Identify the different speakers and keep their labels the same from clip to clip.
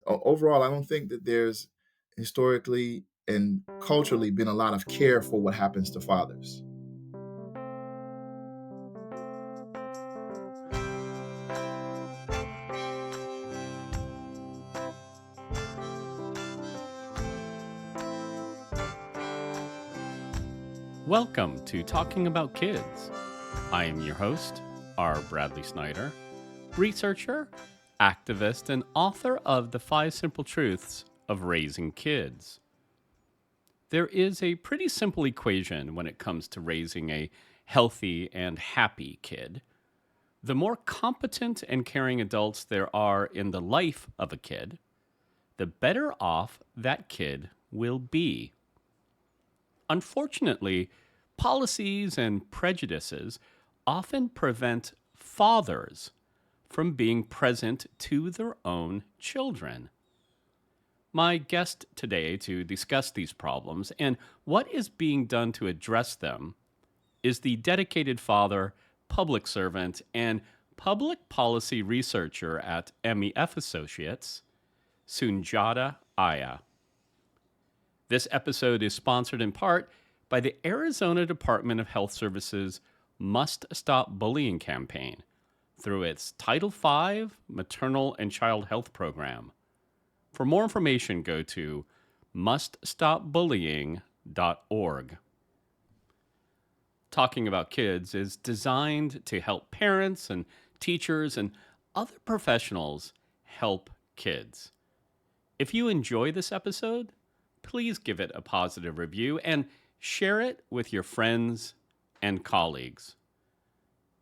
Speaker 1: overall, I don't think that there's historically and culturally been a lot of care for what happens to fathers.
Speaker 2: Welcome to Talking About Kids. I am your host, R. Bradley Snyder, researcher, activist, and author of The 5 Simple Truths of Raising Kids. There is a pretty simple equation when it comes to raising a healthy and happy kid. The more competent and caring adults there are in the life of a kid, the better off that kid will be. Unfortunately, policies and prejudices often prevent fathers from being present to their own children. My guest today to discuss these problems and what is being done to address them is the dedicated father, public servant, and public policy researcher at MEF Associates, Sundjata Aya. This episode is sponsored in part by the Arizona Department of Health Services Must Stop Bullying campaign through its Title V Maternal and Child Health Program. For more information, go to muststopbullying.org. Talking About Kids is designed to help parents and teachers and other professionals help kids. If you enjoy this episode, please give it a positive review and share it with your friends and colleagues.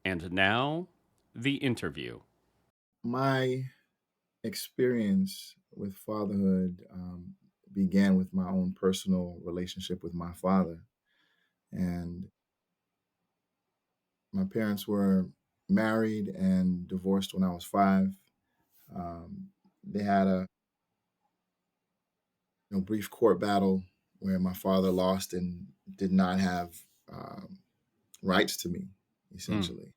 Speaker 2: And now, the interview.
Speaker 1: My experience with fatherhood began with my own personal relationship with my father. And my parents were married and divorced when I was 5. They had a brief court battle where my father lost and did not have um, rights to me,
Speaker 2: Mm,
Speaker 1: essentially.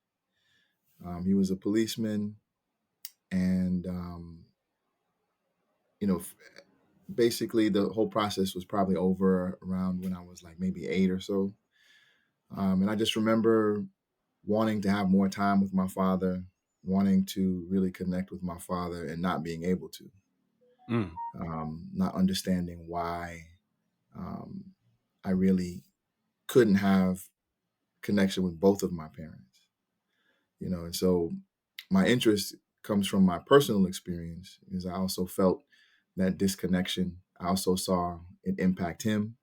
Speaker 1: He was a policeman, and you know, f- basically the whole process was probably over around when I was like maybe 8 or so. And I just remember wanting to have more time with my father, wanting to really connect with my father, and not being able to,
Speaker 2: mm,
Speaker 1: not understanding why um, I really couldn't have connection with both of my parents. And so my interest comes from my personal experience because I also felt that disconnection. I also saw it impact him.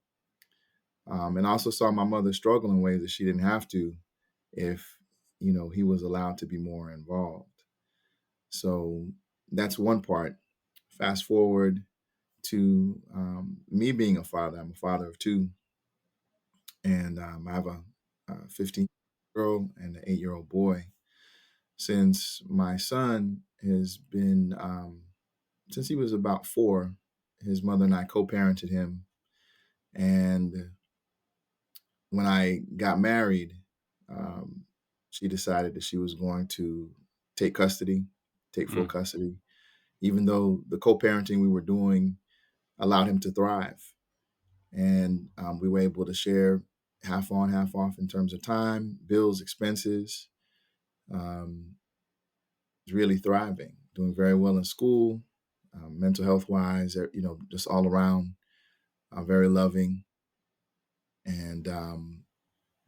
Speaker 1: And I also saw my mother struggle in ways that she didn't have to if, he was allowed to be more involved. So that's one part. Fast forward to me being a father. I'm a father of two, and I have a 15 girl and an 8-year-old boy. Since my son has been, since he was about 4, his mother and I co-parented him. And when I got married, um, she decided that she was going to take custody, take full
Speaker 2: mm.
Speaker 1: custody, even though the co-parenting we were doing allowed him to thrive. And we were able to share half on, half off in terms of time, bills, expenses. Um, is really thriving, doing very well in school, mental health wise, just all around, very loving. And,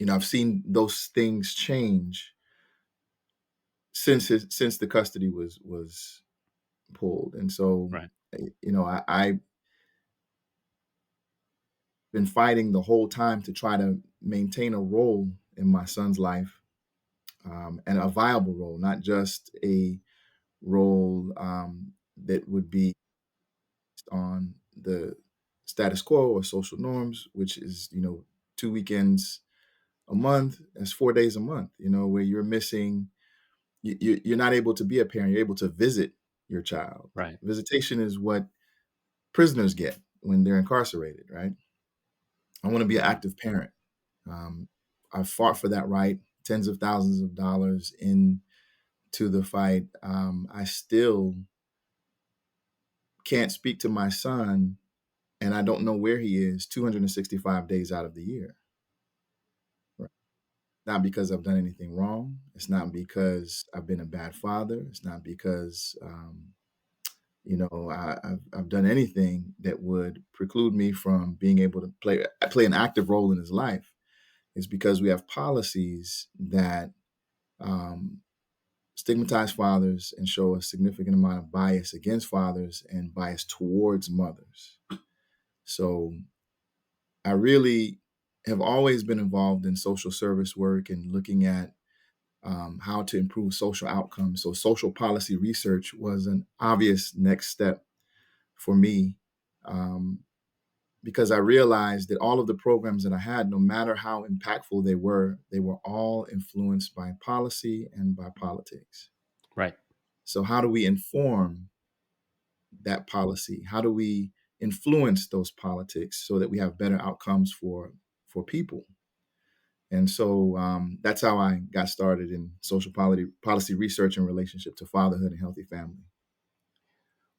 Speaker 1: I've seen those things change since the custody was pulled. And so,
Speaker 2: Right.
Speaker 1: I've been fighting the whole time to try to maintain a role in my son's life, and a viable role, not just a role that would be on the status quo or social norms, which is, 2 weekends a month. That's 4 days a month, where you're missing, you're not able to be a parent. You're able to visit your child.
Speaker 2: Right.
Speaker 1: Visitation is what prisoners get when they're incarcerated, right? I want to be an active parent. Um, I fought for that right, tens of thousands of dollars into the fight. I still can't speak to my son and I don't know where he is 265 days out of the year. Right? Not because I've done anything wrong. It's not because I've been a bad father. It's not because I've done anything that would preclude me from being able to play an active role in his life. It's because we have policies that um, stigmatize fathers and show a significant amount of bias against fathers and bias towards mothers. So I really have always been involved in social service work and looking at how to improve social outcomes. So social policy research was an obvious next step for me, um, because I realized that all of the programs that I had, no matter how impactful they were all influenced by policy and by politics.
Speaker 2: Right.
Speaker 1: So how do we inform that policy? How do we influence those politics so that we have better outcomes for people? And so that's how I got started in social policy research in relationship to fatherhood and healthy family.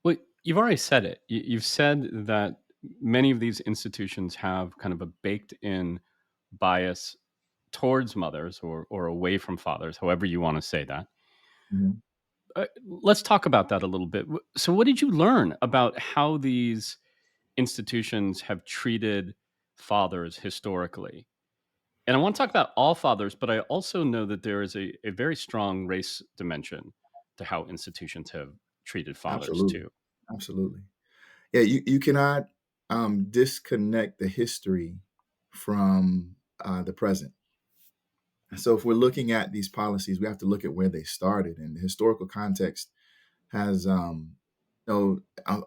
Speaker 2: Well, you've already said it. You've said that many of these institutions have kind of a baked in bias towards mothers or away from fathers, however you want to say that.
Speaker 1: Mhm.
Speaker 2: Let's talk about that a little bit. So, what did you learn about how these institutions have treated fathers historically? And I want to talk about all fathers, but I also know that there is a very strong race dimension to how institutions have treated fathers
Speaker 1: Absolutely,
Speaker 2: too.
Speaker 1: absolutely. Yeah, you cannot disconnect the history from the present. So if we're looking at these policies, we have to look at where they started, and the historical context has, you know, uh,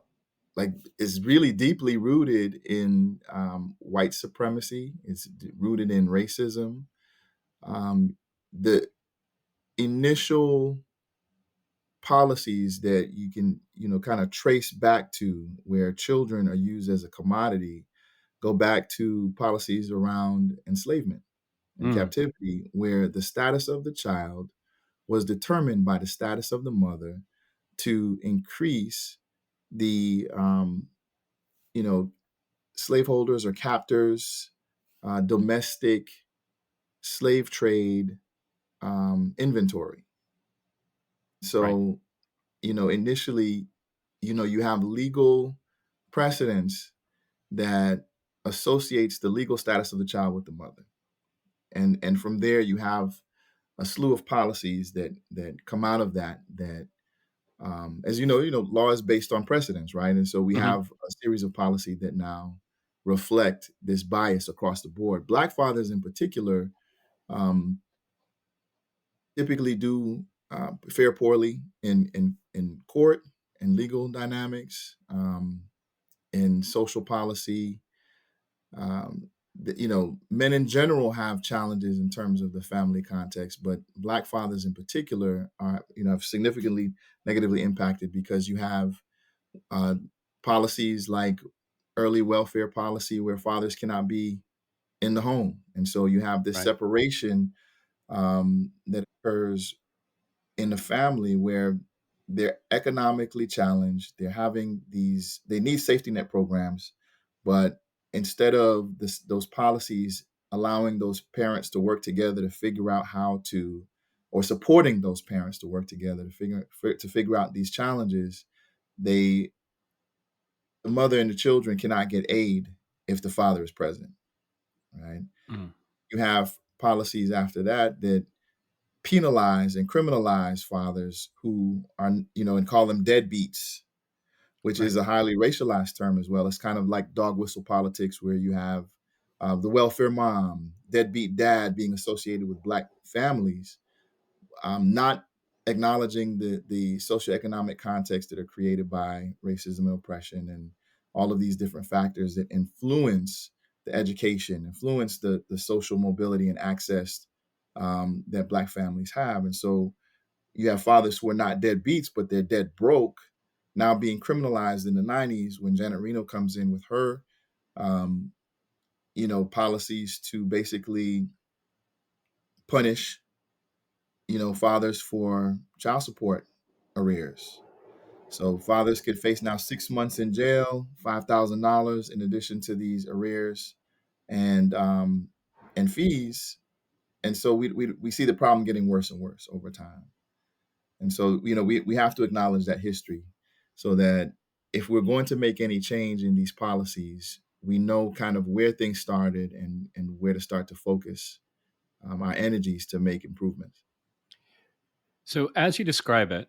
Speaker 1: like is really deeply rooted in white supremacy. It's rooted in racism. The initial policies that you can, kind of trace back to where children are used as a commodity go back to policies around enslavement and
Speaker 2: Mm,
Speaker 1: captivity, where the status of the child was determined by the status of the mother to increase the, you know, slaveholders or captors, domestic slave trade inventory.
Speaker 2: right,
Speaker 1: So, initially, you have legal precedents that associates the legal status of the child with the mother. And from there you have a slew of policies that come out of that as law is based on precedents, right? And so we
Speaker 2: mhm,
Speaker 1: have a series of policy that now reflect this bias across the board. Black fathers in particular um, typically do fare poorly in court and legal dynamics, in social policy. Men in general have challenges in terms of the family context, but Black fathers in particular are, have significantly negatively impacted because you have uh, policies like early welfare policy where fathers cannot be in the home, and so you have this
Speaker 2: right,
Speaker 1: separation that occurs in the family where they're economically challenged. They need safety net programs, but instead of those policies allowing those parents to work together to figure out how to, or supporting those parents to work together to figure out these challenges, they the mother and the children cannot get aid if the father is present, right?
Speaker 2: mm,
Speaker 1: You have policies after that that penalize and criminalize fathers who are, and call them deadbeats, which
Speaker 2: right,
Speaker 1: is a highly racialized term as well. It's kind of like dog whistle politics, where you have the welfare mom, deadbeat dad being associated with Black families, not acknowledging the socioeconomic context that are created by racism and oppression and all of these different factors that influence the education, influence the social mobility and access that Black families have. And so you have fathers who are not deadbeats, but they're dead broke, now being criminalized in the 90s when Janet Reno comes in with her, um, policies to basically punish, fathers for child support arrears. So fathers could face now 6 months in jail, $5,000 in addition to these arrears and um, and fees. And so we see the problem getting worse and worse over time. And so, we have to acknowledge that history so that if we're going to make any change in these policies, we know kind of where things started and where to start to focus our energies to make improvements.
Speaker 2: So, as you describe it,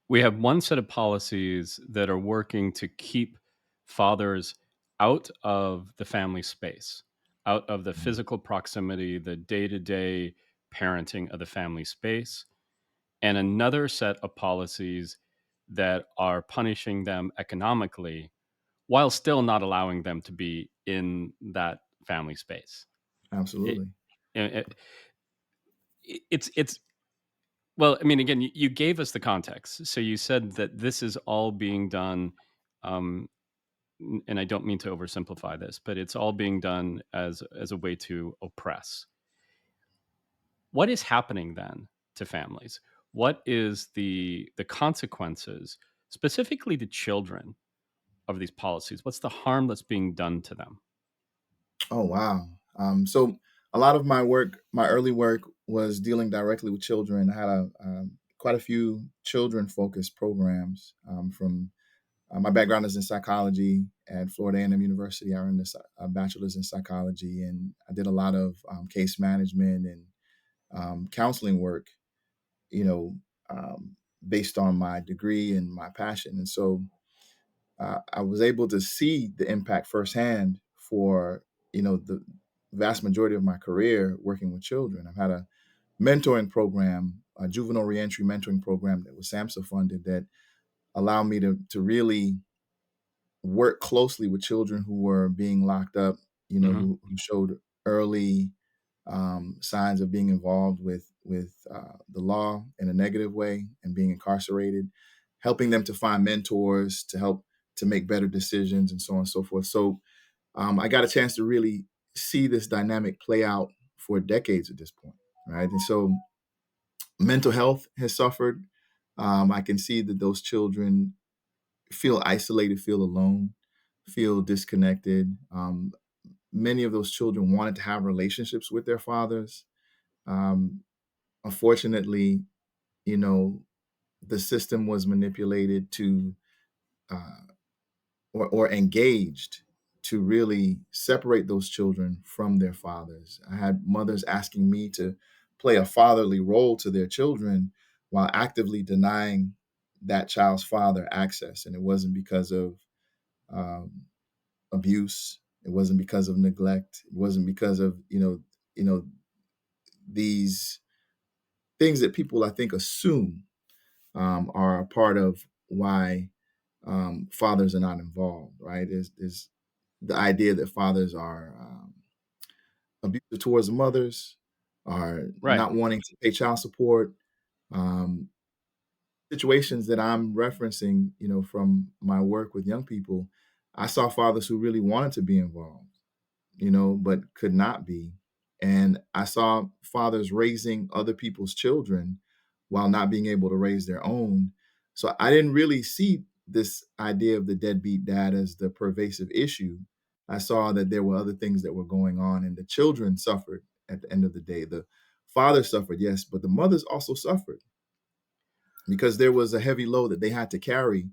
Speaker 2: we have one set of policies that are working to keep fathers out of the family space, out of the
Speaker 1: Mhm.
Speaker 2: physical proximity, the day to day parenting of the family space, and another set of policies that are punishing them economically while still not allowing them to be in that family space. It,
Speaker 1: Absolutely.
Speaker 2: it, it's well, I mean, again, you gave us the context. So you said that this is all being done, um, and I don't mean to oversimplify this, but it's all being done as a way to oppress. What is happening then to families? What is the consequences, specifically to children, of these policies? What's the harm that's being done to them?
Speaker 1: Oh, wow. So a lot of my work, my early work, was dealing directly with children. I had quite a few children-focused programs. From My background is in psychology at Florida A&M University. I earned a bachelor's in psychology, and I did a lot of case management and counseling work. You know, based on my degree and my passion, and so I was able to see the impact firsthand for the vast majority of my career working with children. I've had a mentoring program, a juvenile reentry mentoring program that was SAMHSA funded that allowed me to really work closely with children who were being locked up,
Speaker 2: Hmm.
Speaker 1: who showed early signs of being involved with the law in a negative way and being incarcerated, helping them to find mentors to help to make better decisions and so on and so forth. So I got a chance to really see this dynamic play out for decades at this point, right? And so mental health has suffered. I can see that those children feel isolated, feel alone, feel disconnected. Many of those children wanted to have relationships with their fathers. Um, Unfortunately, you know, the system was manipulated to uh, or engaged to really separate those children from their fathers. I had mothers asking me to play a fatherly role to their children while actively denying that child's father access. And it wasn't because of um, abuse. It wasn't because of neglect. It wasn't because of these things that people I think assume are a part of why fathers are not involved. Right? Is the idea that fathers are abusive towards mothers, are
Speaker 2: Right.
Speaker 1: not wanting to pay child support. Um, Situations that I'm referencing, from my work with young people, I saw fathers who really wanted to be involved, but could not be. And I saw fathers raising other people's children while not being able to raise their own. So I didn't really see this idea of the deadbeat dad as the pervasive issue. I saw that there were other things that were going on, and the children suffered at the end of the day. The father suffered, yes, but the mothers also suffered because there was a heavy load that they had to carry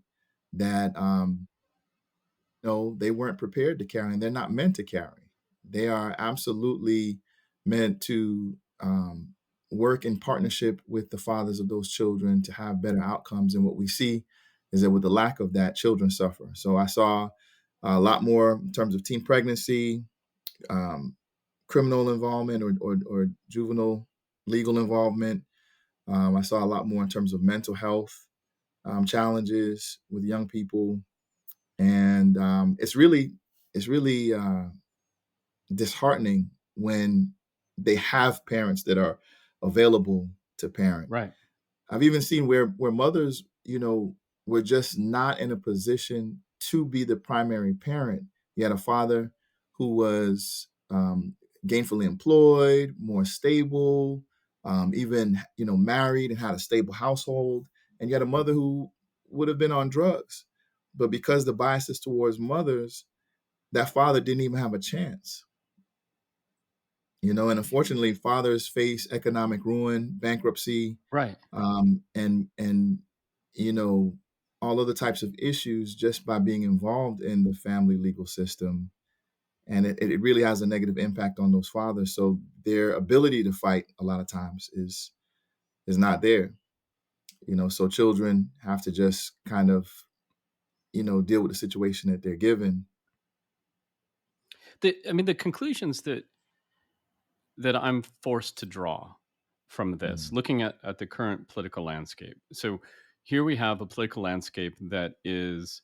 Speaker 1: that no, they weren't prepared to carry, and they're not meant to carry. They are absolutely meant to work in partnership with the fathers of those children to have better outcomes. And what we see is that with the lack of that, children suffer. So I saw a lot more in terms of teen pregnancy, um, criminal involvement, or juvenile legal involvement. I saw a lot more in terms of mental health challenges with young people, and it's really disheartening when they have parents that are available to parent.
Speaker 2: Right.
Speaker 1: I've even seen where mothers, were just not in a position to be the primary parent. You had a father who was gainfully employed, more stable, even married and had a stable household, and you had a mother who would have been on drugs. But because the bias is towards mothers, that father didn't even have a chance. And unfortunately, fathers face economic ruin, bankruptcy,
Speaker 2: Right.
Speaker 1: and you know all other types of issues just by being involved in the family legal system, and it really has a negative impact on those fathers. So their ability to fight a lot of times is not there. So children have to just kind of deal with the situation that they're given.
Speaker 2: I mean, the conclusions that I'm forced to draw from this,
Speaker 1: Mm.
Speaker 2: looking at the current political landscape. So here we have a political landscape that is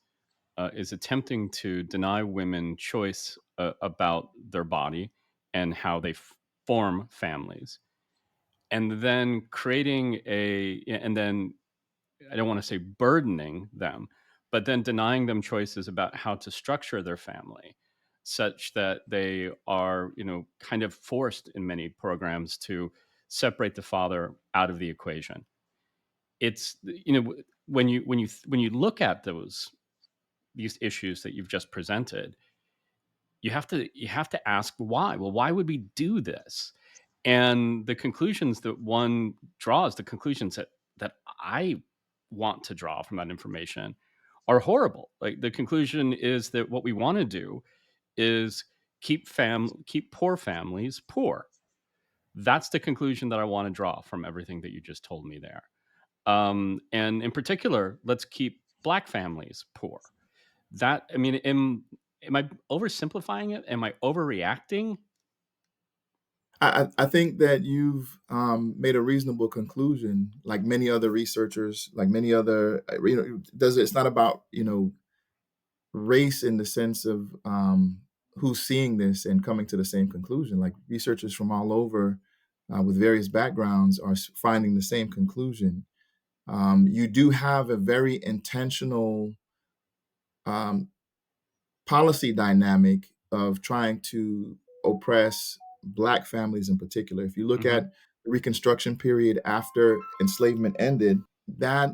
Speaker 2: attempting to deny women choice about their body and how they form families, and then and then I don't want to say burdening them, but then denying them choices about how to structure their family such that they are, kind of forced in many programs to separate the father out of the equation. It's, when you look at these issues that you've just presented, you have to ask why. Well, why would we do this? And the conclusions that one draws, the conclusions that I want to draw from that information are horrible. Like, the conclusion is that what we want to do is keep poor families poor. That's the conclusion that I want to draw from everything that you just told me there. And in particular, let's keep black families poor. That, I mean, am I oversimplifying it? Am I overreacting?
Speaker 1: I think that you've made a reasonable conclusion, like many other researchers, like many other, does it's not about race in the sense of who's seeing this and coming to the same conclusion. Like researchers from all over with various backgrounds are finding the same conclusion. You do have a very intentional um, policy dynamic of trying to oppress Black families in particular. If you look
Speaker 2: Hmm.
Speaker 1: at the Reconstruction period after enslavement ended, that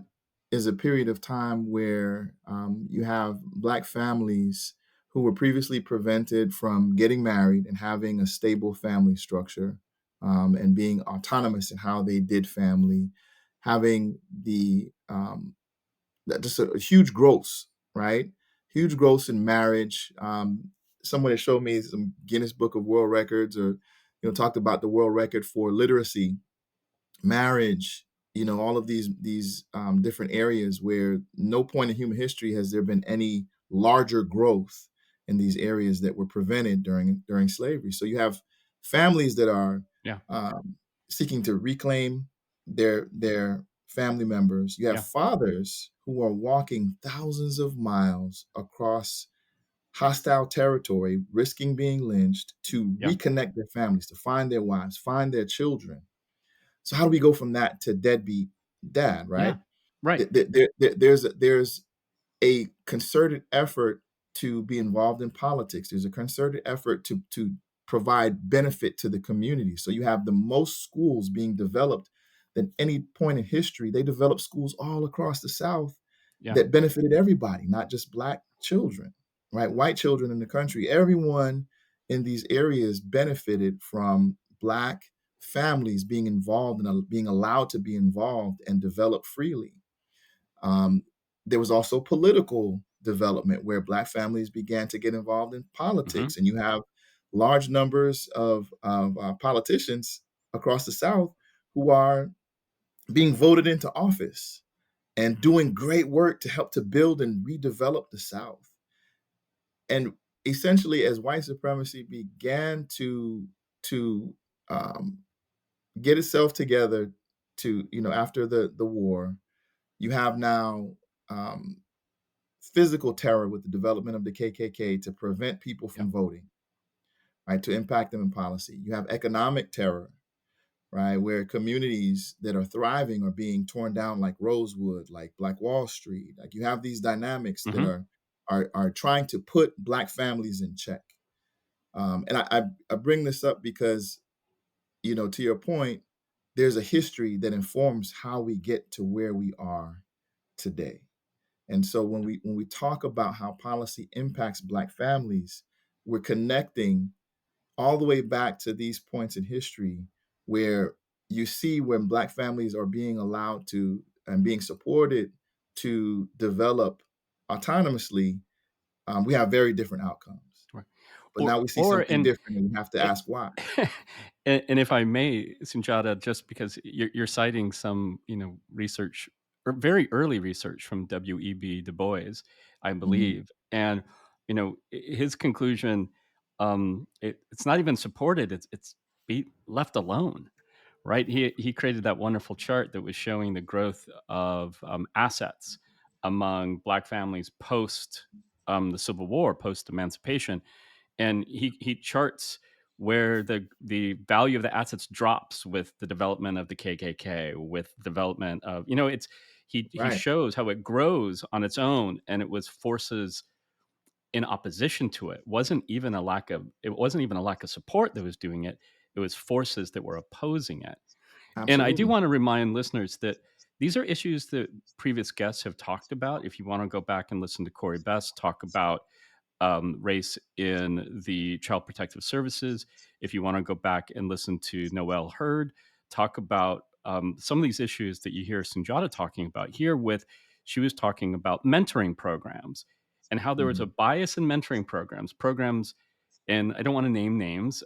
Speaker 1: is a period of time where you have Black families who were previously prevented from getting married and having a stable family structure, and being autonomous in how they did family, having just a huge growth, right? Huge growth in marriage. Someone had showed me some Guinness Book of World Records, or talked about the world record for literacy, marriage. All of these different areas where no point in human history has there been any larger growth in these areas that were prevented during slavery. So you have families that are
Speaker 2: Yeah.
Speaker 1: seeking to reclaim their family members. You have
Speaker 2: Yeah.
Speaker 1: fathers who are walking thousands of miles across hostile territory, risking being lynched to
Speaker 2: Yeah.
Speaker 1: reconnect their families, to find their wives, find their children. So how do we go from that to deadbeat dad,
Speaker 2: Yeah.
Speaker 1: right?
Speaker 2: Right.
Speaker 1: There's a concerted effort to be involved in politics. There's a concerted effort to provide benefit to the community. So you have the most schools being developed than any point in history. They developed schools all across the South
Speaker 2: Yeah.
Speaker 1: that benefited everybody, not just Black children, right? White children in the country, everyone in these areas benefited from Black families being involved and being allowed to be involved and develop freely. Um, there was also political development where Black families began to get involved in
Speaker 2: Hmm.
Speaker 1: politics, and you have large numbers of politicians across the South who are being voted into office and doing great work to help to build and redevelop the South. And essentially, as white supremacy began to um, get itself together, to after the war, you have now um, physical terror with the development of the KKK to prevent people
Speaker 2: Yeah.
Speaker 1: from voting, right? To impact them in policy. You have economic terror, right? Where communities that are thriving are being torn down, like Rosewood, like Black Wall Street. Like you have these dynamics that
Speaker 2: Hmm.
Speaker 1: are trying to put Black families in check. And I bring this up because, to your point, there's a history that informs how we get to where we are today. And so when we talk about how policy impacts Black families, we're connecting all the way back to these points in history where you see when Black families are being allowed to and being supported to develop autonomously, we have very different outcomes.
Speaker 2: Right.
Speaker 1: But now we see
Speaker 2: Or
Speaker 1: something
Speaker 2: and
Speaker 1: different, and we have to ask why.
Speaker 2: and if I may, Sunjata, just because you're citing some, research or very early research from W.E.B. Du Bois, I
Speaker 1: Mhm.
Speaker 2: believe, and his conclusion, it's not even supported; it's be left alone, right? He created that wonderful chart that was showing the growth of assets among Black families post the Civil War, post emancipation, and he charts where the value of the assets drops with the development of the KKK, with development of it's he
Speaker 1: Right.
Speaker 2: shows how it grows on its own, and it was forces in opposition to it. It wasn't even a lack of support that was doing it. It was forces that were opposing it. And I do
Speaker 1: Absolutely.
Speaker 2: want to remind listeners that these are issues that previous guests have talked about. If you want to go back and listen to Corey Best talk about race in the Child Protective Services. If you want to go back and listen to Noel Hurd talk about some of these issues that you hear Sunjata talking about here, she was talking about mentoring programs and how there was a
Speaker 1: Mhm.
Speaker 2: bias in mentoring programs, and I don't want to name names,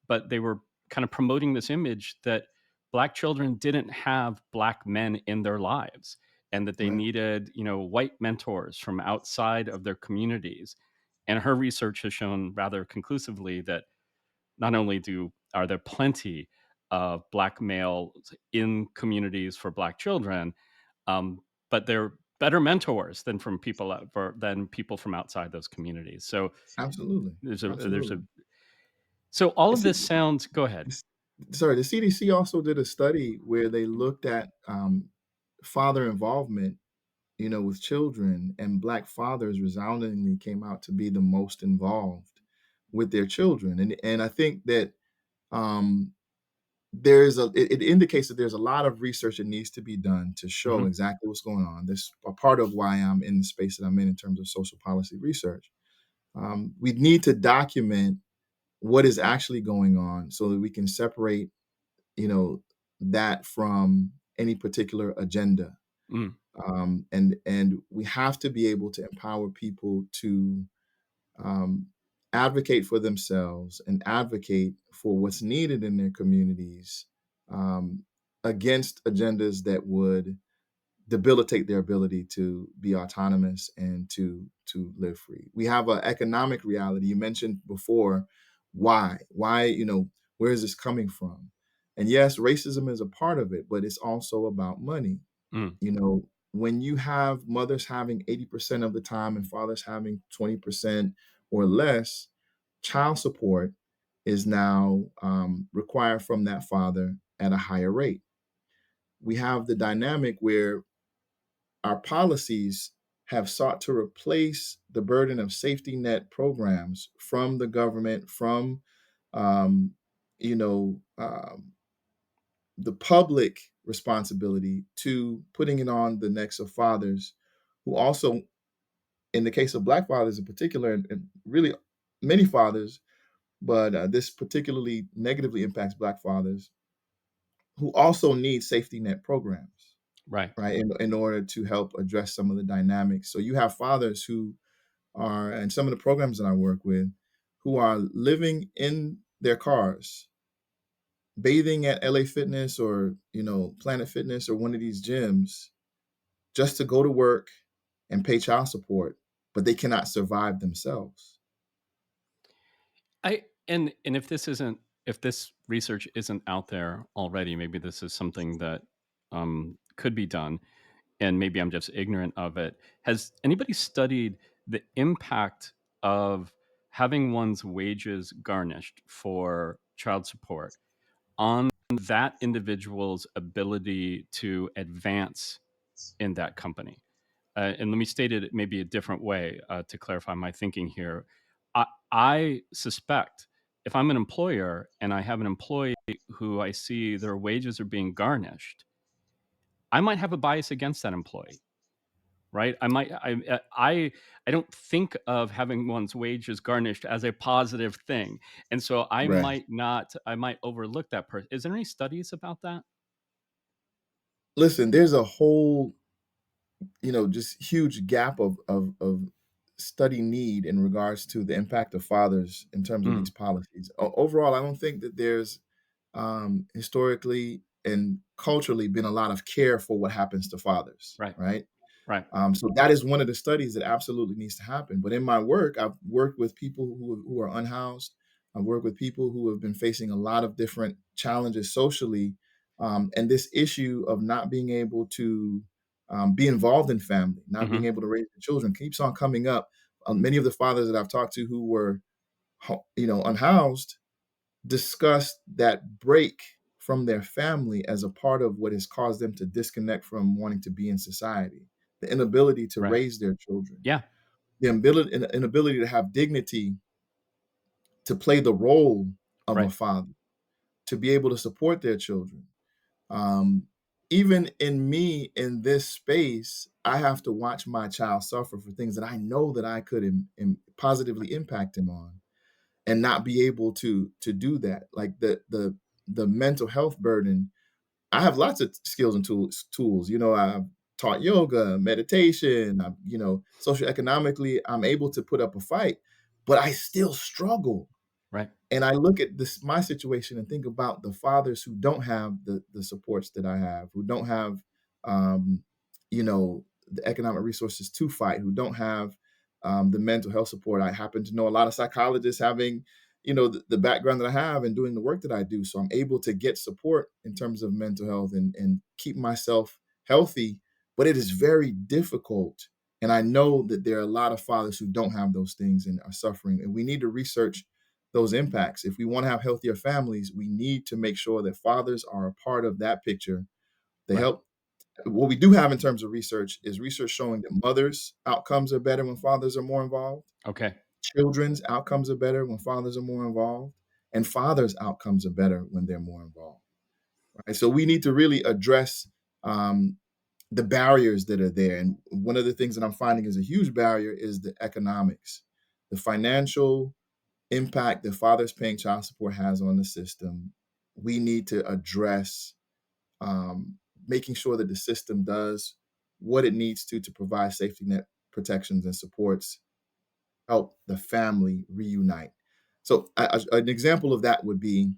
Speaker 2: but they were kind of promoting this image that Black children didn't have Black men in their lives and that they
Speaker 1: Right.
Speaker 2: needed, white mentors from outside of their communities. And her research has shown rather conclusively that not only are there plenty of Black males in communities for Black children, but they're better mentors than people from outside those communities. So
Speaker 1: Absolutely.
Speaker 2: there's a
Speaker 1: Absolutely.
Speaker 2: so all
Speaker 1: And
Speaker 2: of
Speaker 1: see,
Speaker 2: this sounds. Go ahead.
Speaker 1: s sorry, the CDC also did a study where they looked at, father involvement, with children, and Black fathers resoundingly came out to be the most involved with their children, and I think that, um, it indicates that there's a lot of research that needs to be done to show
Speaker 2: Hmm.
Speaker 1: exactly what's going on. This a part of why I'm in the space that I'm in terms of social policy research. We need to document what is actually going on so that we can separate, you know, that from any particular agenda.
Speaker 2: Mm,
Speaker 1: And we have to be able to empower people to um, advocate for themselves and advocate for what's needed in their communities, um, against agendas that would debilitate their ability to be autonomous and to live free. We have an economic reality. You mentioned before why where is this coming from? And yes, racism is a part of it, but it's also about money.
Speaker 2: mm.
Speaker 1: When you have mothers having 80% of the time and fathers having 20% or less, child support is now required from that father at a higher rate. We have the dynamic where our policies have sought to replace the burden of safety net programs from the government, from um, you know, um, the public responsibility to putting it on the necks of fathers who also, in the case of Black fathers in particular, and really many fathers, but this particularly negatively impacts Black fathers who also need safety net programs,
Speaker 2: Right.
Speaker 1: right, in order to help address some of the dynamics. So you have fathers who are, and some of the programs that I work with, who are living in their cars, bathing at LA Fitness or Planet Fitness or one of these gyms just to go to work and pay child support, but they cannot survive themselves.
Speaker 2: And if this research isn't out there already, maybe this is something that could be done, and maybe I'm just ignorant of it. Has anybody studied the impact of having one's wages garnished for child support on that individual's ability to advance in that company? And let me state it maybe a different way to clarify my thinking here. I suspect if I'm an employer and I have an employee who I see their wages are being garnished, I might have a bias against that employee, right? I don't think of having one's wages garnished as a positive thing, and so
Speaker 1: Right.
Speaker 2: I might overlook that person. Is there any studies about that?
Speaker 1: Listen, there's a whole, just huge gap of study need in regards to the impact of fathers in terms of
Speaker 2: Mm,
Speaker 1: these policies. Overall, I don't think that there's historically and culturally been a lot of care for what happens to fathers,
Speaker 2: right,
Speaker 1: right?
Speaker 2: right.
Speaker 1: So that is one of the studies that absolutely needs to happen. But in my work, I've worked with people who are unhoused. I've worked with people who have been facing a lot of different challenges socially, and this issue of not being able to be involved in family, not being
Speaker 2: Mhm,
Speaker 1: able to raise the children, keeps on coming up. Many of the fathers that I've talked to who were, unhoused, discussed that break from their family as a part of what has caused them to disconnect from wanting to be in society, the inability to
Speaker 2: right.
Speaker 1: raise their children,
Speaker 2: Yeah,
Speaker 1: the inability to have dignity, to play the role of a
Speaker 2: right,
Speaker 1: father, to be able to support their children. Um, Even in me in this space, I have to watch my child suffer for things that I know that I could positively impact him on, and not be able to do that. Like the mental health burden. I have lots of skills and tools. I've taught yoga, meditation. Social economically, I'm able to put up a fight, but I still struggle.
Speaker 2: right,
Speaker 1: And I look at this my situation and think about the fathers who don't have the supports that I have, who don't have, um, the economic resources to fight, who don't have the mental health support. I happen to know a lot of psychologists having, the background that I have and doing the work that I do. So I'm able to get support in terms of mental health and keep myself healthy. But it is very difficult. And I know that there are a lot of fathers who don't have those things and are suffering. And we need to research those impacts. If we want to have healthier families, we need to make sure that fathers are a part of that picture. They
Speaker 2: right.
Speaker 1: help. What we do have in terms of research is research showing that mothers' outcomes are better when fathers are more involved.
Speaker 2: Okay,
Speaker 1: Children's outcomes are better when fathers are more involved. And fathers' outcomes are better when they're more involved. Right? So we need to really address um, the barriers that are there. And one of the things that I'm finding is a huge barrier is the economics, the financial impact that fathers paying child support has on the system. We need to address making sure that the system does what it needs to provide safety net protections and supports, help the family reunite. So, an example of that would be,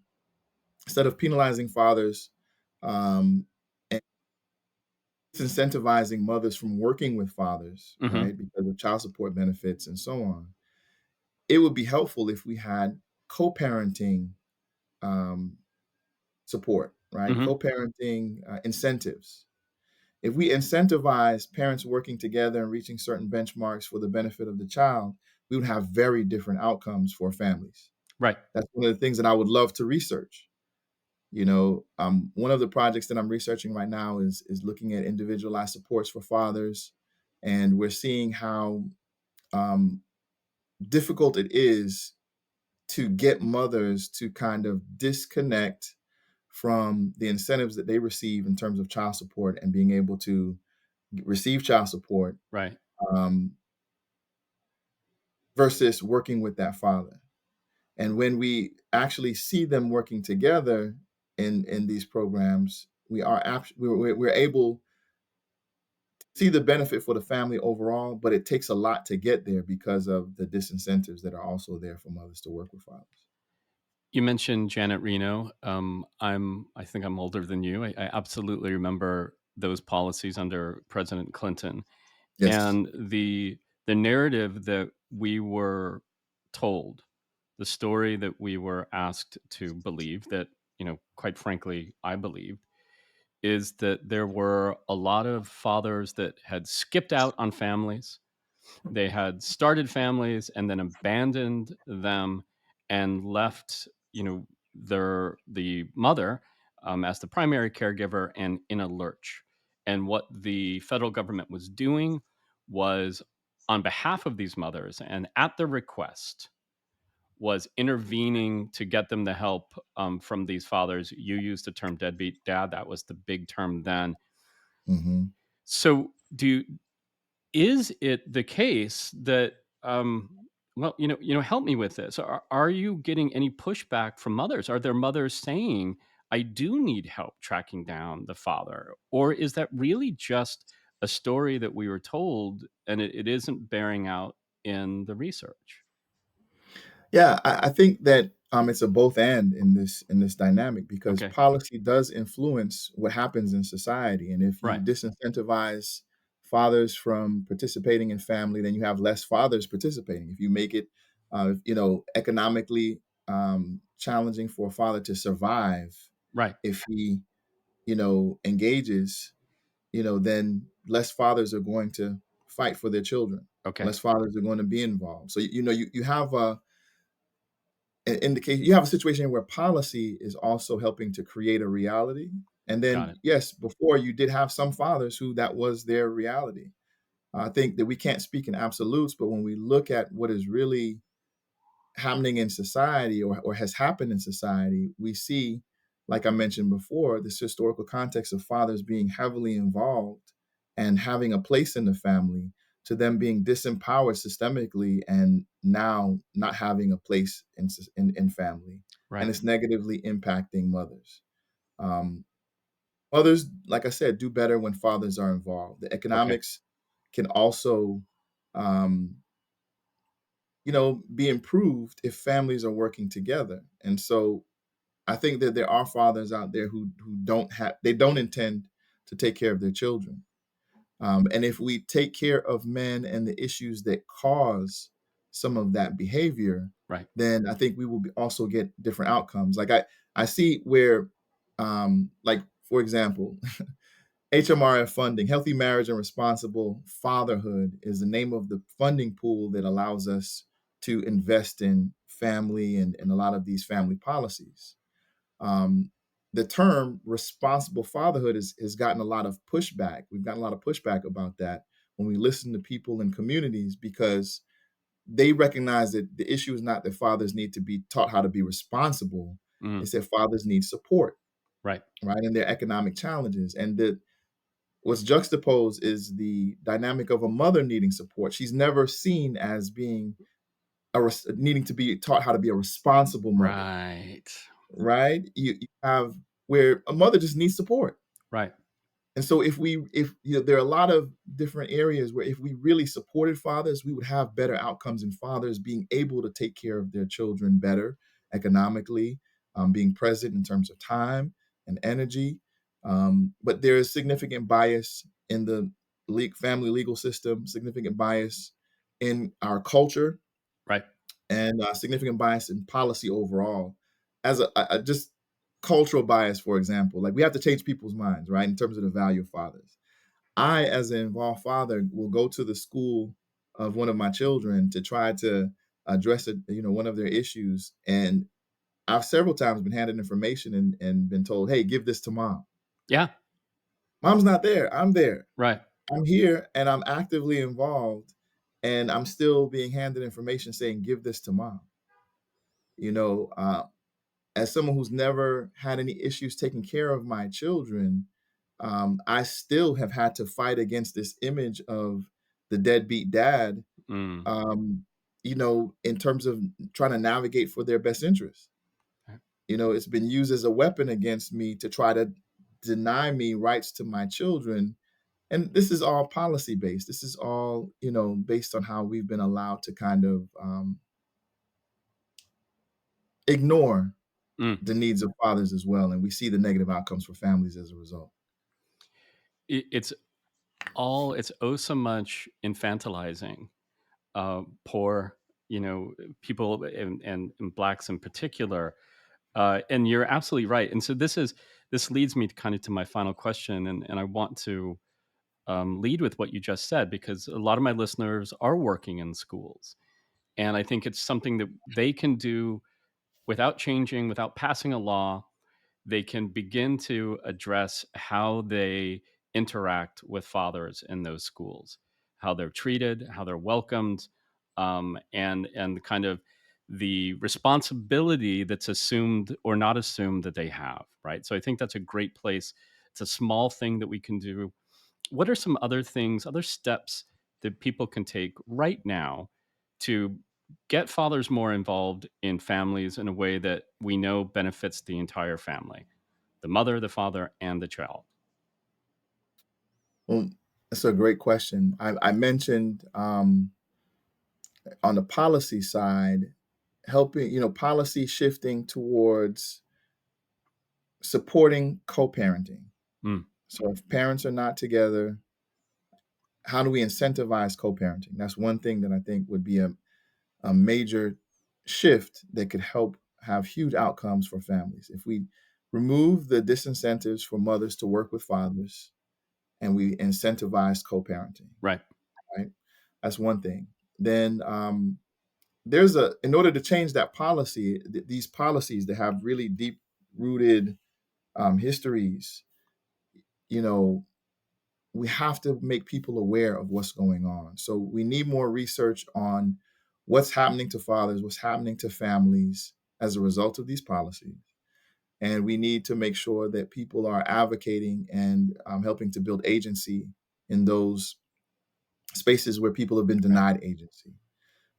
Speaker 1: instead of penalizing fathers um, and disincentivizing mothers from working with fathers,
Speaker 2: mhm,
Speaker 1: right, because of child support benefits and so on, it would be helpful if we had co-parenting um, support, right?
Speaker 2: mhm,
Speaker 1: Co-parenting incentives. If we incentivize parents working together and reaching certain benchmarks for the benefit of the child, we would have very different outcomes for families.
Speaker 2: right,
Speaker 1: That's one of the things that I would love to research. One of the projects that I'm researching right now is looking at individualized supports for fathers, and we're seeing how um, difficult it is to get mothers to kind of disconnect from the incentives that they receive in terms of child support and being able to receive child support,
Speaker 2: right.
Speaker 1: um, versus working with that father. And when we actually see them working together in these programs, we're able to see the benefit for the family overall, but it takes a lot to get there because of the disincentives that are also there for mothers to work with fathers.
Speaker 2: You mentioned Janet Reno. I think I'm older than you. I absolutely remember those policies under President Clinton,
Speaker 1: Yes.
Speaker 2: and the narrative that we were told, the story that we were asked to believe, that quite frankly, I believed, is that there were a lot of fathers that had skipped out on families. They had started families and then abandoned them and left, the mother as the primary caregiver and in a lurch. And what the federal government was doing was, on behalf of these mothers and at their request, was intervening to get them the help from these fathers. You used the term deadbeat dad. That was the big term then.
Speaker 1: Hmm.
Speaker 2: So, is it the case that, well, help me with this. Are you getting any pushback from mothers? Are there mothers saying, I do need help tracking down the father? Or is that really just a story that we were told and it isn't bearing out in the research?
Speaker 1: Yeah, I think that it's a both and in this dynamic because
Speaker 2: Okay.
Speaker 1: policy does influence what happens in society, and if you
Speaker 2: Right.
Speaker 1: disincentivize fathers from participating in family, then you have less fathers participating. If you make it, economically challenging for a father to survive,
Speaker 2: Right.
Speaker 1: if he engages, then less fathers are going to fight for their children.
Speaker 2: Okay.
Speaker 1: Less fathers are going to be involved. So you have a indication you have a situation where policy is also helping to create a reality. And
Speaker 2: Got
Speaker 1: then,
Speaker 2: it.
Speaker 1: yes, before you did have some fathers who that was their reality. I think that we can't speak in absolutes, but when we look at what is really happening in society or has happened in society, we see, like I mentioned before, this historical context of fathers being heavily involved and having a place in the family to them being disempowered systemically and now not having a place in family. And
Speaker 2: Right.
Speaker 1: it's negatively impacting mothers. Um, Mothers, like I said, do better when fathers are involved. The
Speaker 2: Okay.
Speaker 1: economics can also um, be improved if families are working together. And so I think that there are fathers out there who don't intend to take care of their children. And if we take care of men and the issues that cause some of that behavior,
Speaker 2: Right.
Speaker 1: then I think we will also get different outcomes. Like I see where, like for example, HMRF funding, Healthy Marriage and Responsible Fatherhood, is the name of the funding pool that allows us to invest in family and a lot of these family policies. Um, the term responsible fatherhood has gotten a lot of pushback. We've gotten a lot of pushback about that when we listen to people in communities because they recognize that the issue is not that fathers need to be taught how to be responsible.
Speaker 2: Mm.
Speaker 1: It's that fathers need support,
Speaker 2: Right.
Speaker 1: right, in their economic challenges. And what's juxtaposed is the dynamic of a mother needing support. She's never seen as being needing to be taught how to be a responsible mother,
Speaker 2: Right.
Speaker 1: right? You have where a mother just needs support.
Speaker 2: Right.
Speaker 1: And so if there are a lot of different areas where if we really supported fathers, we would have better outcomes in fathers being able to take care of their children better economically, being present in terms of time and energy. But there is significant bias in the family legal system, significant bias in our culture,
Speaker 2: Right.
Speaker 1: and significant bias in policy overall. As just cultural bias, for example, like we have to change people's minds, right, in terms of the value of fathers. I, as an involved father, will go to the school of one of my children to try to address one of their issues, and I've several times been handed information and been told, "Hey, give this to mom."
Speaker 2: Yeah.
Speaker 1: Mom's not there. I'm there.
Speaker 2: Right.
Speaker 1: I'm here, and I'm actively involved, and I'm still being handed information saying, "Give this to mom." You know, as someone who's never had any issues taking care of my children, I still have had to fight against this image of the deadbeat dad,
Speaker 2: Mm.
Speaker 1: um, in terms of trying to navigate for their best interest.
Speaker 2: Right.
Speaker 1: It's been used as a weapon against me to try to deny me rights to my children. And this is all policy based. This is all, based on how we've been allowed to kind of ignore
Speaker 2: Mm.
Speaker 1: the needs of fathers as well. And we see the negative outcomes for families as a result.
Speaker 2: It's it's oh so much infantilizing poor, people and blacks in particular. And you're absolutely right. And so this leads me to kind of to my final question, and I want to lead with what you just said because a lot of my listeners are working in schools, and I think it's something that they can do without changing, without passing a law. They can begin to address how they interact with fathers in those schools, how they're treated, how they're welcomed, and kind of the responsibility that's assumed or not assumed that they have. Right. So I think that's a great place. It's a small thing that we can do. What are some other things, other steps that people can take right now to get fathers more involved in families in a way that we know benefits the entire family, the mother, the father, and the child?
Speaker 1: Well, that's a great question. I mentioned on the policy side, helping, policy shifting towards supporting co-parenting.
Speaker 2: Mm,
Speaker 1: So if parents are not together, how do we incentivize co-parenting? That's one thing that I think would be a major shift that could help have huge outcomes for families. If we remove the disincentives for mothers to work with fathers and we incentivize co-parenting,
Speaker 2: right,
Speaker 1: right? That's one thing. Then there's in order to change that policy, these policies that have really deep rooted histories, you know, we have to make people aware of what's going on. So we need more research on what's happening to fathers, what's happening to families as a result of these policies. And we need to make sure that people are advocating and helping to build agency in those spaces where people have been
Speaker 2: right,
Speaker 1: denied agency.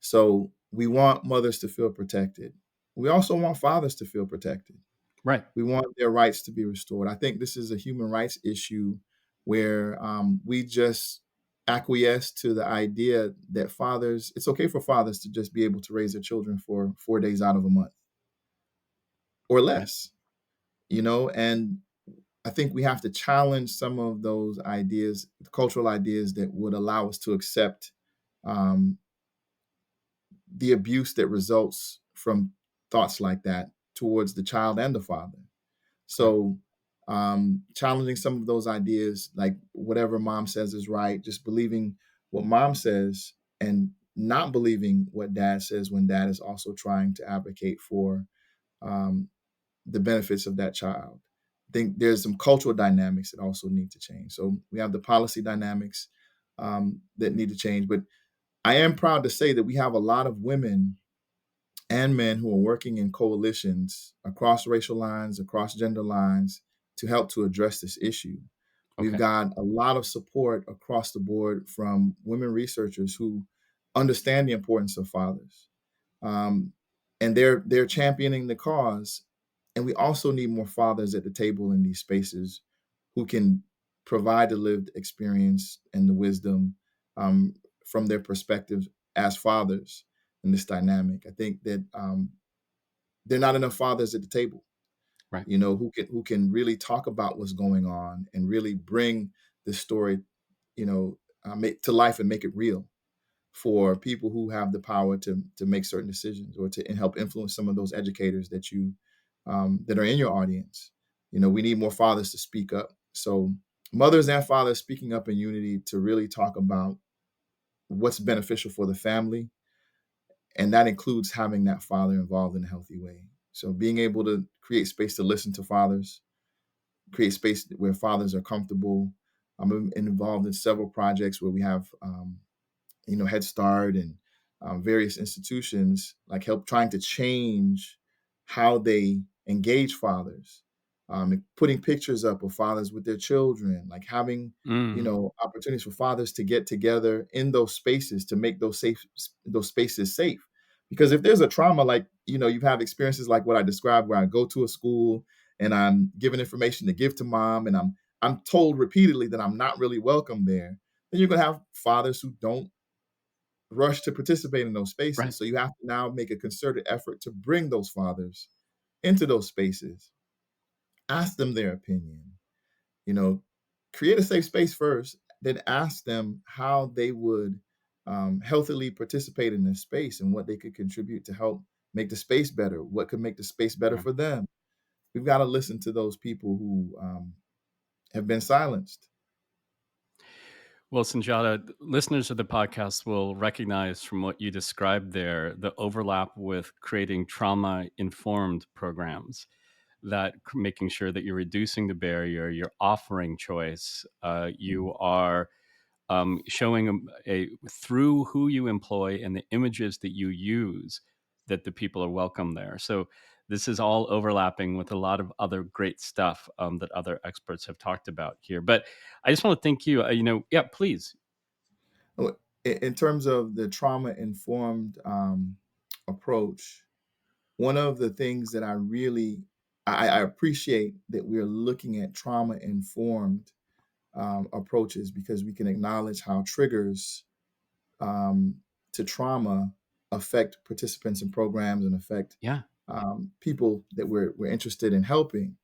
Speaker 1: So we want mothers to feel protected. We also want fathers to feel protected.
Speaker 2: right,
Speaker 1: We want their rights to be restored. I think this is a human rights issue where we just acquiesce to the idea that fathers, it's okay for fathers to just be able to raise their children for 4 days out of a month or
Speaker 2: right,
Speaker 1: less, and I think we have to challenge some of those ideas, cultural ideas that would allow us to accept um, the abuse that results from thoughts like that towards the child and the father.
Speaker 2: right,
Speaker 1: So, challenging some of those ideas, like whatever mom says is right, just believing what mom says and not believing what dad says when dad is also trying to advocate for um, the benefits of that child. I think there's some cultural dynamics that also need to change. So we have the policy dynamics that need to change. But I am proud to say that we have a lot of women and men who are working in coalitions across racial lines, across gender lines to help to address this issue. We've
Speaker 2: okay,
Speaker 1: got a lot of support across the board from women researchers who understand the importance of fathers, um, and they're championing the cause. And we also need more fathers at the table in these spaces who can provide the lived experience and the wisdom um, from their perspective as fathers in this dynamic. I think that there are not enough fathers at the table,
Speaker 2: right,
Speaker 1: who can really talk about what's going on and really bring the story, to life and make it real for people who have the power to make certain decisions or to help influence some of those educators that are in your audience. We need more fathers to speak up. So mothers and fathers speaking up in unity to really talk about what's beneficial for the family, and that includes having that father involved in a healthy way. So being able to create space to listen to fathers, create space where fathers are comfortable. I'm involved in several projects where we have Head Start and various institutions like help trying to change how they engage fathers, and putting pictures up of fathers with their children, like having
Speaker 2: mm,
Speaker 1: opportunities for fathers to get together in those spaces to make those spaces safe. Because if there's a trauma, like you've had experiences like what I described, where I go to a school and I'm given information to give to mom, and I'm told repeatedly that I'm not really welcome there, then you're gonna have fathers who don't rush to participate in those
Speaker 2: right.
Speaker 1: spaces. So you have to now make a concerted effort to bring those fathers into those spaces, ask them their opinion, you know, create a safe space first, then ask them how they would healthily participate in this space and what they could contribute to help make the space better, what could make the space better
Speaker 2: Right.
Speaker 1: for them. We've got to listen to those people who have been silenced.
Speaker 2: Well, Sanjata, listeners of the podcast will recognize from what you described there the overlap with creating trauma informed programs, that making sure that you're reducing the barrier, you're offering choice, you are showing through who you employ and the images that you use, that the people are welcome there. So this is all overlapping with a lot of other great stuff that other experts have talked about here. But I just want to thank you. Yeah, please.
Speaker 1: in terms of the trauma informed approach, one of the things that I appreciate that we're looking at trauma informed approaches, because we can acknowledge how triggers um, to trauma affect participants in programs and affect
Speaker 2: Yeah.
Speaker 1: people that we're interested in helping.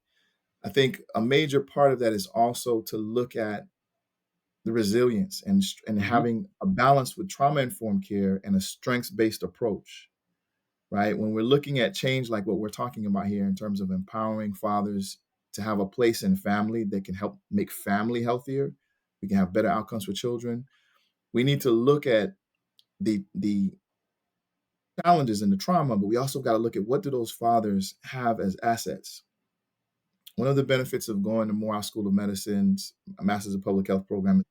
Speaker 1: I think a major part of that is also to look at the resilience and
Speaker 2: Hmm.
Speaker 1: having a balance with trauma informed care and a strengths based approach. Right, when we're looking at change like what we're talking about here in terms of empowering fathers to have a place in family that can help make family healthier, we can have better outcomes for children. We need to look at the challenges and the trauma, but we also got to look at what do those fathers have as assets. One of the benefits of going to Morehouse School of Medicine's Masters of Public Health program,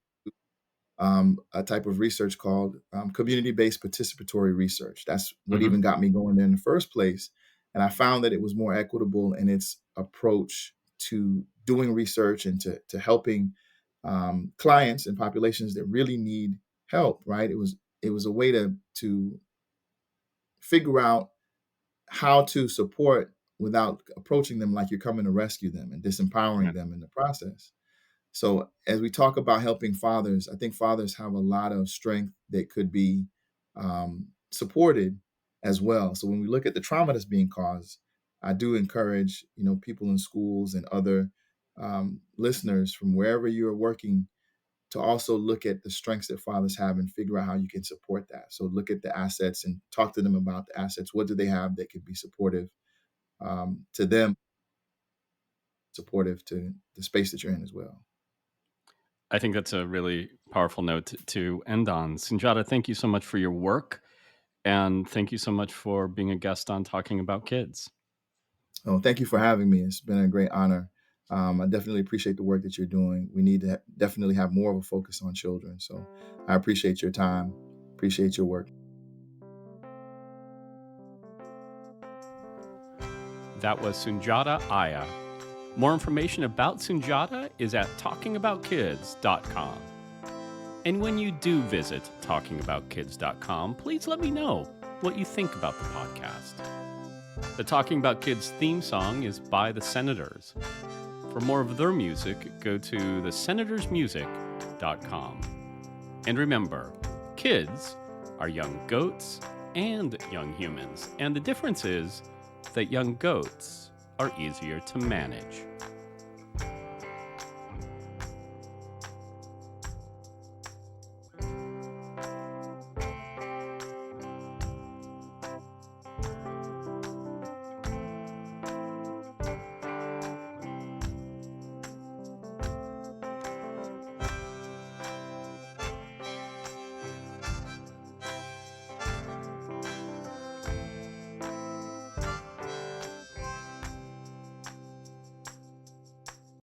Speaker 1: a type of research called community-based participatory research. That's what
Speaker 2: Hmm.
Speaker 1: even got me going there in the first place. And I found that it was more equitable in its approach to doing research and to helping clients and populations that really need help. Right? It was a way to figure out how to support without approaching them like you're coming to rescue them and
Speaker 2: Yeah.
Speaker 1: disempowering them in the process. So as we talk about helping fathers, I think fathers have a lot of strength that could be supported as well. So when we look at the trauma that's being caused, I do encourage people in schools and other listeners from wherever you're working to also look at the strengths that fathers have and figure out how you can support that. So look at the assets and talk to them about the assets. What do they have that could be supportive to them, supportive to the space that you're in as well.
Speaker 2: I think that's a really powerful note to end on. Sunjata, thank you so much for your work. And thank you so much for being a guest on Talking About Kids.
Speaker 1: Oh, thank you for having me. It's been a great honor. I definitely appreciate the work that you're doing. We need to definitely have more of a focus on children. So I appreciate your time, appreciate your work.
Speaker 2: That was Sundjata Aya. More information about Sundjata is at talkingaboutkids.com. And when you do visit talkingaboutkids.com, please let me know what you think about the podcast. The Talking About Kids theme song is by the Senators. For more of their music, go to thesenatorsmusic.com. And remember, kids are young goats and young humans, and the difference is that young goats are easier to manage.